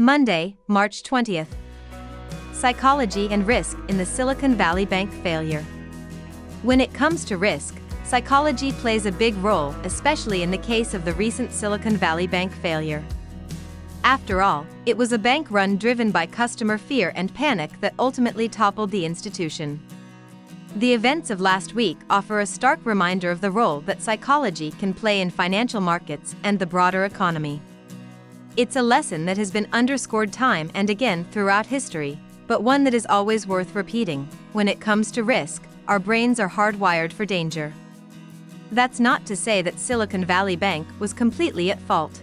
Monday, March 20th. Psychology and risk in the Silicon Valley Bank failure. When it comes to risk, psychology plays a big role, especially in the case of the recent Silicon Valley Bank failure. After all, it was a bank run driven by customer fear and panic that ultimately toppled the institution. The events of last week offer a stark reminder of the role that psychology can play in financial markets and the broader economy. It's a lesson that has been underscored time and again throughout history, but one that is always worth repeating. When it comes to risk, our brains are hardwired for danger. That's not to say that Silicon Valley Bank was completely at fault.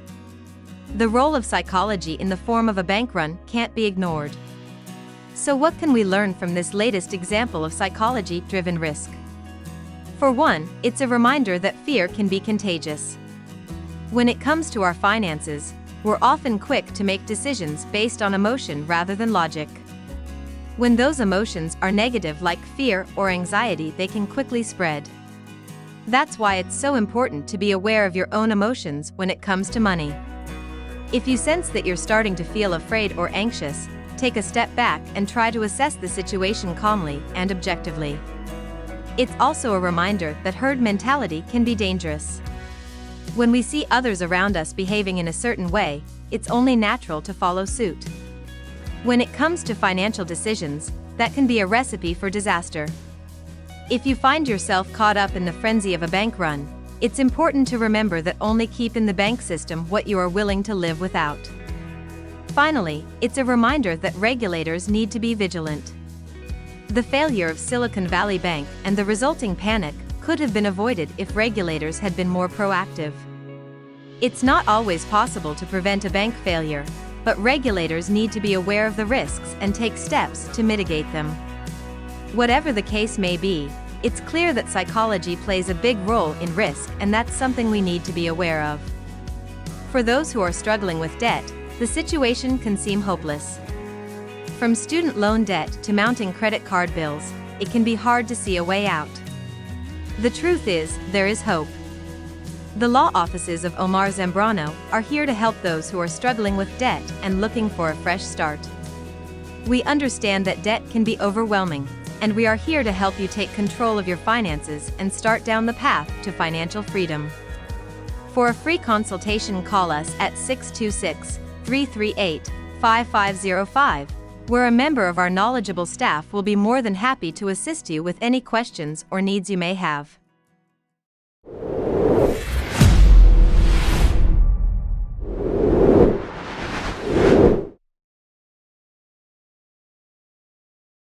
The role of psychology in the form of a bank run can't be ignored. So what can we learn from this latest example of psychology-driven risk? For one, it's a reminder that fear can be contagious. When it comes to our finances, we're often quick to make decisions based on emotion rather than logic. When those emotions are negative, like fear or anxiety, they can quickly spread. That's why it's so important to be aware of your own emotions when it comes to money. If you sense that you're starting to feel afraid or anxious, take a step back and try to assess the situation calmly and objectively. It's also a reminder that herd mentality can be dangerous. When we see others around us behaving in a certain way, it's only natural to follow suit. When it comes to financial decisions, that can be a recipe for disaster. If you find yourself caught up in the frenzy of a bank run, it's important to remember that only keep in the bank system what you are willing to live without. Finally, it's a reminder that regulators need to be vigilant. The failure of Silicon Valley Bank and the resulting panic could have been avoided if regulators had been more proactive. It's not always possible to prevent a bank failure, but regulators need to be aware of the risks and take steps to mitigate them. Whatever the case may be, it's clear that psychology plays a big role in risk, and that's something we need to be aware of. For those who are struggling with debt, the situation can seem hopeless. From student loan debt to mounting credit card bills, it can be hard to see a way out. The truth is, there is hope. The law offices of Omar Zambrano are here to help those who are struggling with debt and looking for a fresh start. We understand that debt can be overwhelming, and we are here to help you take control of your finances and start down the path to financial freedom. For a free consultation, call us at 626-338-5505, where a member of our knowledgeable staff will be more than happy to assist you with any questions or needs you may have.